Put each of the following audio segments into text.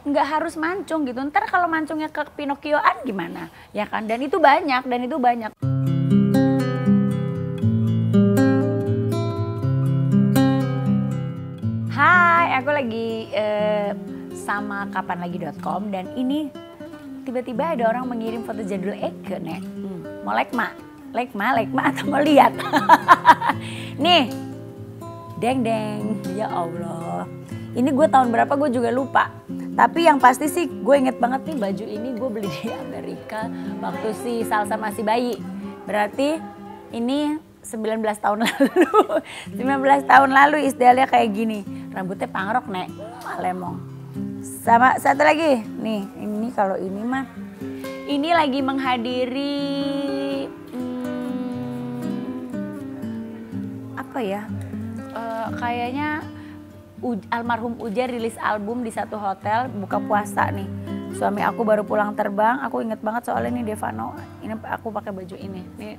Nggak harus mancung gitu, ntar kalau mancungnya ke Pinokioan gimana, ya kan? Dan itu banyak, Hai, aku lagi sama kapanlagi.com dan ini tiba-tiba ada orang mengirim foto jadul Eke, Nek. Mau like ma atau mau lihat? Nih, deng, ya Allah. Ini gue tahun berapa gue juga lupa. Tapi yang pasti sih gue inget banget nih baju ini gue beli di Amerika waktu si Salsa masih bayi. Berarti ini 19 tahun lalu. 19 tahun lalu istilahnya kayak gini. Rambutnya pangrok, Nek. Lemong. Sama satu lagi. Nih, ini kalau ini mah. Ini lagi menghadiri apa ya? Kayaknya almarhum Uja rilis album di satu hotel buka puasa nih. Suami aku baru pulang terbang, aku inget banget soalnya nih Devano, ini aku pakai baju ini. Nih,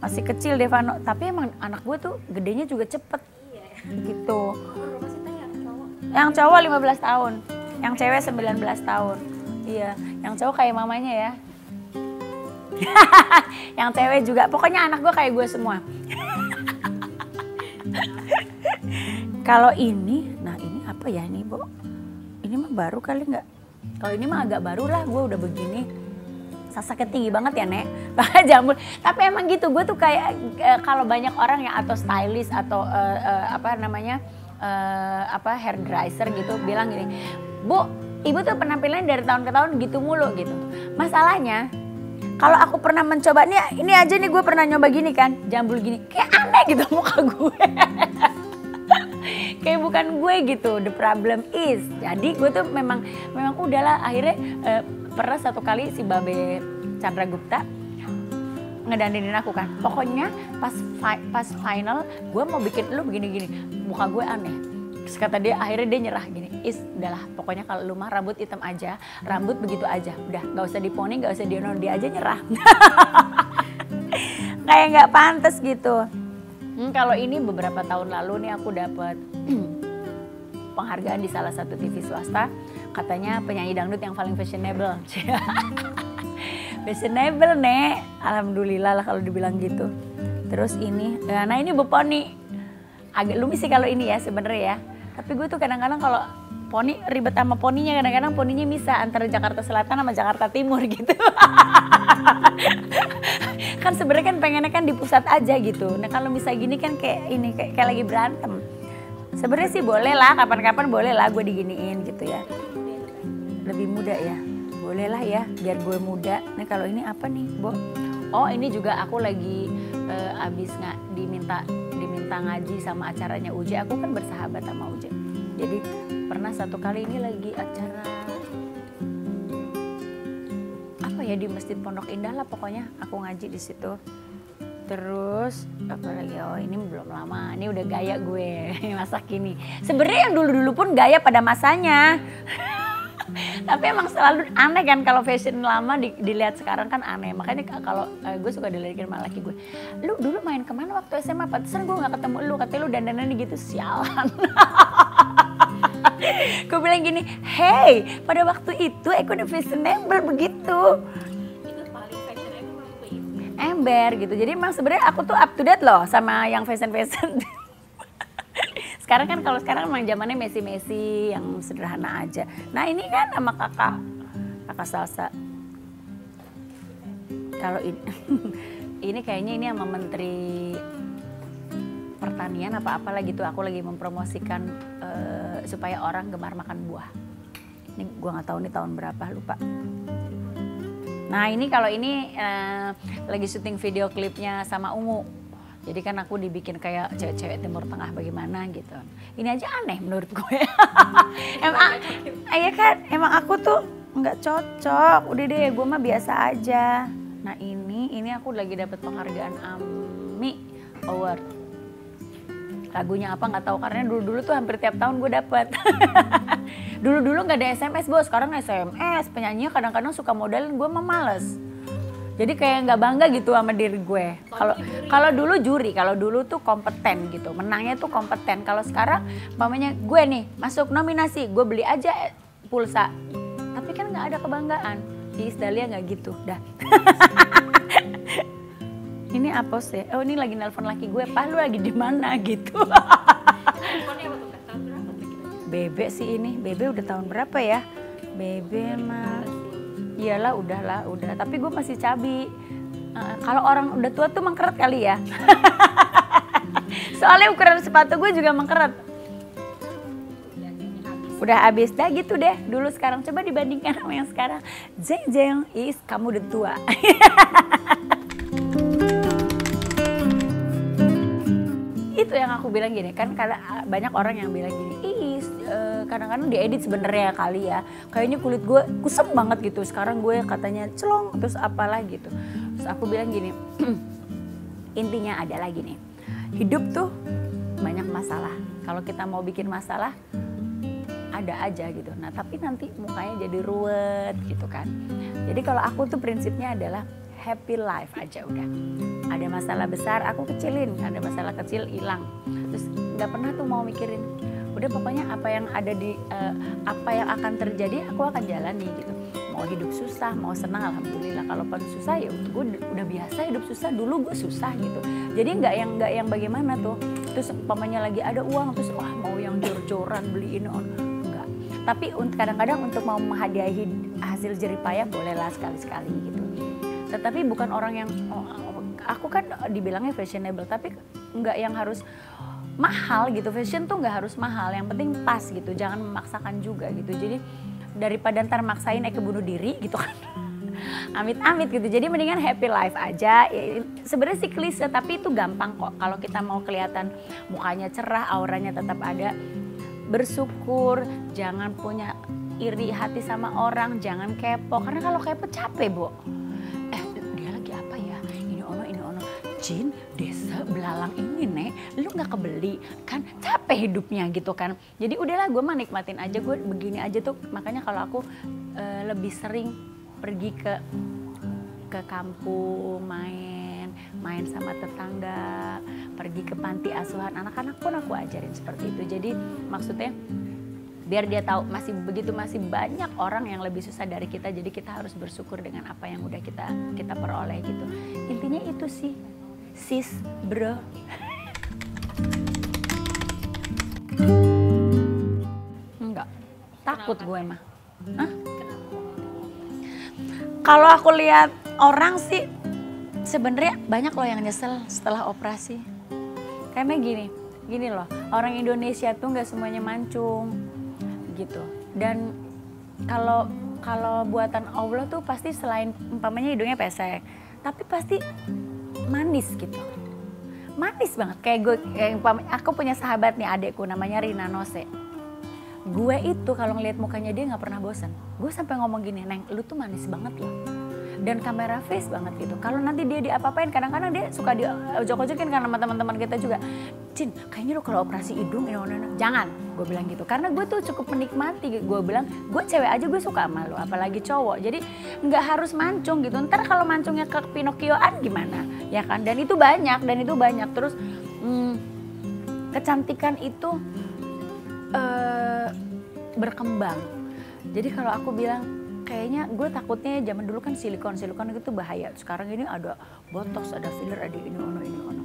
masih kecil Devano, tapi emang anak gue tuh gedenya juga cepet, gitu. Yang cowok 15 tahun, yang cewek 19 tahun. Iya, yang cowok kayak mamanya ya. Yang cewek juga, pokoknya anak gue kayak gue semua. Kalau ini, nah ini apa ya ini, Bo? Ini mah baru kali nggak? Kalau ini mah agak baru lah, gue udah begini. Sasaknya tinggi banget ya, Nek. Bahkan jambul. Tapi emang gitu, gue tuh kayak kalau banyak orang yang atau stylist atau hairdresser gitu bilang gini, Bu, Ibu tuh penampilannya dari tahun ke tahun gitu mulu gitu. Masalahnya, kalau aku pernah mencoba, ini aja nih gue pernah nyoba gini kan, jambul gini, kayak aneh gitu muka gue. Kayak bukan gue gitu, the problem is. Jadi gue tuh memang udahlah akhirnya pernah satu kali si Babe Chandra Gupta ngedandanin aku kan. Pokoknya pas final gue mau bikin lu begini-gini, muka gue aneh. Terus kata dia akhirnya dia nyerah gini, udahlah pokoknya kalau lu mah rambut hitam aja, rambut begitu aja. Udah gak usah diponi, gak usah diono, dia aja nyerah. Kayak gak pantas gitu. Kalau ini beberapa tahun lalu nih aku dapat penghargaan di salah satu TV swasta, katanya penyanyi dangdut yang paling fashionable. Fashionable, Nek. Alhamdulillah lah kalau dibilang gitu. Terus ini, nah ini Bu Poni. Agak lumis sih kalau ini ya sebenarnya ya. Tapi gue tuh kadang-kadang kalau poni ribet sama poninya, kadang-kadang poninya bisa antara Jakarta Selatan sama Jakarta Timur gitu. Kan sebenarnya kan pengennya kan di pusat aja gitu. Nah kalau misalnya gini kan kayak ini kayak lagi berantem. Sebenarnya sih boleh lah, kapan-kapan boleh lah gue diginiin gitu ya. Lebih muda ya, boleh lah ya biar gue muda. Nah kalau ini apa nih, Bo? Oh ini juga aku lagi abis diminta ngaji sama acaranya Uje. Aku kan bersahabat sama Uje. Jadi pernah satu kali ini lagi acara apa ya di Masjid Pondok Indah lah pokoknya aku ngaji di situ. Terus apa lagi, oh ini belum lama, ini udah gaya gue masa kini. Sebenarnya yang dulu-dulu pun gaya pada masanya. Tapi emang selalu aneh kan kalau fashion lama dilihat sekarang kan aneh. Makanya kalau gue suka dilihatin sama laki gue, lu dulu main kemana waktu SMA? Pantesan gue gak ketemu lu, katanya lu dandanan gitu, sialan. Gue bilang gini, hey pada waktu itu aku udah fashionable begitu. Itu paling fashionable waktu itu. Ember gitu, jadi emang sebenarnya aku tuh up to date loh sama yang fashion. Sekarang kan kalau sekarang emang zamannya Messi yang sederhana aja. Nah ini kan sama kakak Salsa. Kalau ini kayaknya ini sama Menteri Pertanian apa-apa lagi tuh, aku lagi mempromosikan supaya orang gemar makan buah. Ini gua nggak tahu nih tahun berapa, lupa. Nah ini kalau ini lagi syuting video klipnya sama Ungu. Jadi kan aku dibikin kayak cewek-cewek Timur Tengah bagaimana gitu. Ini aja aneh menurut gue. Emang aku tuh nggak cocok. Udah deh, gue mah biasa aja. Nah ini aku lagi dapat penghargaan AMI Award. Lagunya apa nggak tahu karena dulu tuh hampir tiap tahun gue dapet. Dulu nggak ada SMS, Bos. Sekarang SMS. Penyanyinya kadang-kadang suka modalin, gue mah males. Jadi kayak nggak bangga gitu sama diri gue. Kalau dulu juri, kalau dulu tuh kompeten gitu, menangnya tuh kompeten. Kalau sekarang, mamanya gue nih masuk nominasi, gue beli aja pulsa. Tapi kan nggak ada kebanggaan. Iis Dahlia nggak gitu, dah. Ini apa sih? Oh ini lagi nelpon laki gue, Pak lu lagi di mana gitu. Handphonenya apa tuh Kak? Tahun berapa tuh kira-kira? Bebe sih ini, Bebe udah tahun berapa ya? Bebe mah, iyalah udah. Tapi gue masih cabi. Kalau orang udah tua tuh mengkeret kali ya. Soalnya ukuran sepatu gue juga mengkeret. Udah habis dah gitu deh. Dulu sekarang coba dibandingkan sama yang sekarang. Jeng jeng, Iis kamu udah tua. Itu yang aku bilang gini kan, karena banyak orang yang bilang gini, Iis kadang-kadang diedit sebenarnya kali ya, kayaknya kulit gue kusam banget gitu, sekarang gue katanya celong terus apalah gitu. Terus aku bilang gini, intinya adalah gini, hidup tuh banyak masalah, kalau kita mau bikin masalah ada aja gitu. Nah tapi nanti mukanya jadi ruwet gitu kan. Jadi kalau aku tuh prinsipnya adalah happy life aja udah. Ada masalah besar aku kecilin, ada masalah kecil hilang. Terus nggak pernah tuh mau mikirin. Udah pokoknya apa yang ada di apa yang akan terjadi aku akan jalani gitu. Mau hidup susah, mau senang alhamdulillah. Kalau pun susah ya gue udah biasa hidup susah. Dulu gue susah gitu. Jadi nggak yang bagaimana tuh. Terus umpamanya lagi ada uang terus wah mau yang jor-joran beliin on. Tapi kadang-kadang untuk mau menghadiahi hasil jeripayah bolehlah sekali-sekali gitu. Tetapi bukan orang yang, aku kan dibilangnya fashionable, tapi nggak yang harus mahal gitu. Fashion tuh nggak harus mahal, yang penting pas gitu, jangan memaksakan juga gitu. Jadi daripada ntar maksain bunuh diri gitu kan. Amit-amit gitu, jadi mendingan happy life aja. Ya, sebenarnya sih klise, tapi itu gampang kok. Kalau kita mau kelihatan mukanya cerah, auranya tetap ada. Bersyukur, jangan punya iri hati sama orang, jangan kepo. Karena kalau kepo capek, Bo. Dia lagi apa ya? Ini ono. Jin, desa belalang ini, Nek. Lu gak kebeli, kan capek hidupnya gitu kan. Jadi udahlah gue mah nikmatin aja, gue begini aja tuh. Makanya kalau aku lebih sering pergi ke kampung, main sama tetangga, pergi ke panti asuhan anak-anak pun aku ajarin seperti itu. Jadi maksudnya biar dia tahu masih banyak orang yang lebih susah dari kita, jadi kita harus bersyukur dengan apa yang udah kita peroleh gitu. Intinya itu sih, sis bro. Enggak, takut gue mah. Kalau aku lihat orang sih sebenarnya banyak loh yang nyesel setelah operasi. Kayaknya gini loh, orang Indonesia tuh nggak semuanya mancung gitu. Dan kalau buatan Allah tuh pasti selain umpamanya hidungnya pesek, tapi pasti manis gitu. Manis banget. Kayak aku punya sahabat nih, adekku namanya Rina Nose. Gue itu kalau ngeliat mukanya dia nggak pernah bosan. Gue sampai ngomong gini, Neng, lu tuh manis banget loh. Dan kamera face banget gitu. Kalau nanti dia diapa-apain, kadang-kadang dia suka diojok-ojokin kan sama teman-teman kita juga. Cin, kayaknya lu kalau operasi hidung ini jangan, gue bilang gitu. Karena gue tuh cukup menikmati. Gue bilang, gue cewek aja gue suka sama lu, apalagi cowok. Jadi nggak harus mancung gitu. Ntar kalau mancungnya ke Pinocchioan gimana, ya kan? Dan itu banyak. Terus kecantikan itu berkembang. Jadi kalau aku bilang, kayaknya gue takutnya zaman dulu kan silikon itu bahaya. Sekarang ini ada botox, ada filler, ada ini ono.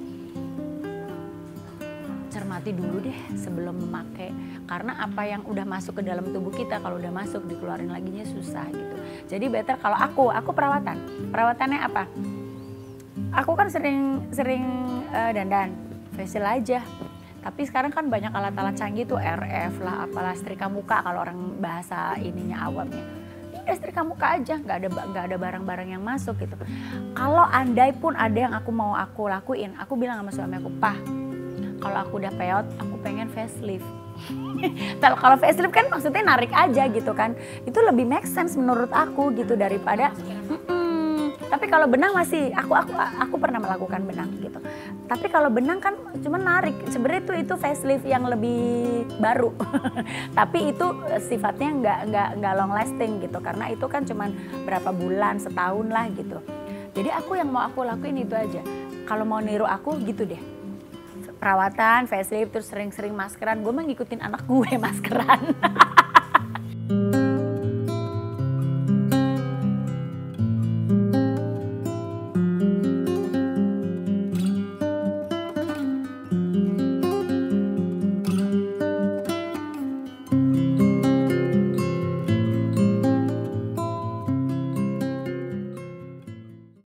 Cermati dulu deh sebelum memakai. Karena apa yang udah masuk ke dalam tubuh kita, kalau udah masuk dikeluarin laginya susah gitu. Jadi better kalau aku perawatan. Perawatannya apa? Aku kan sering dandan, facial aja. Tapi sekarang kan banyak alat-alat canggih tuh, RF lah, apalah, setrika muka kalau orang bahasa ininya awamnya. Setrika muka aja, nggak ada barang-barang yang masuk gitu. Kalau andai pun ada yang mau aku lakuin, aku bilang sama suami aku, Pak, kalau aku udah peot, aku pengen facelift. Kalau facelift kan maksudnya narik aja gitu kan, itu lebih make sense menurut aku gitu daripada. Tapi kalau benang masih, aku pernah melakukan benang gitu. Tapi kalau benang kan cuma narik, sebenarnya itu facelift yang lebih baru. Tapi itu sifatnya nggak long lasting gitu, karena itu kan cuma berapa bulan, setahun lah gitu. Jadi aku yang mau aku lakuin itu aja. Kalau mau niru aku gitu deh. Perawatan, facelift, terus sering-sering maskeran. Gue mah ngikutin anak gue maskeran.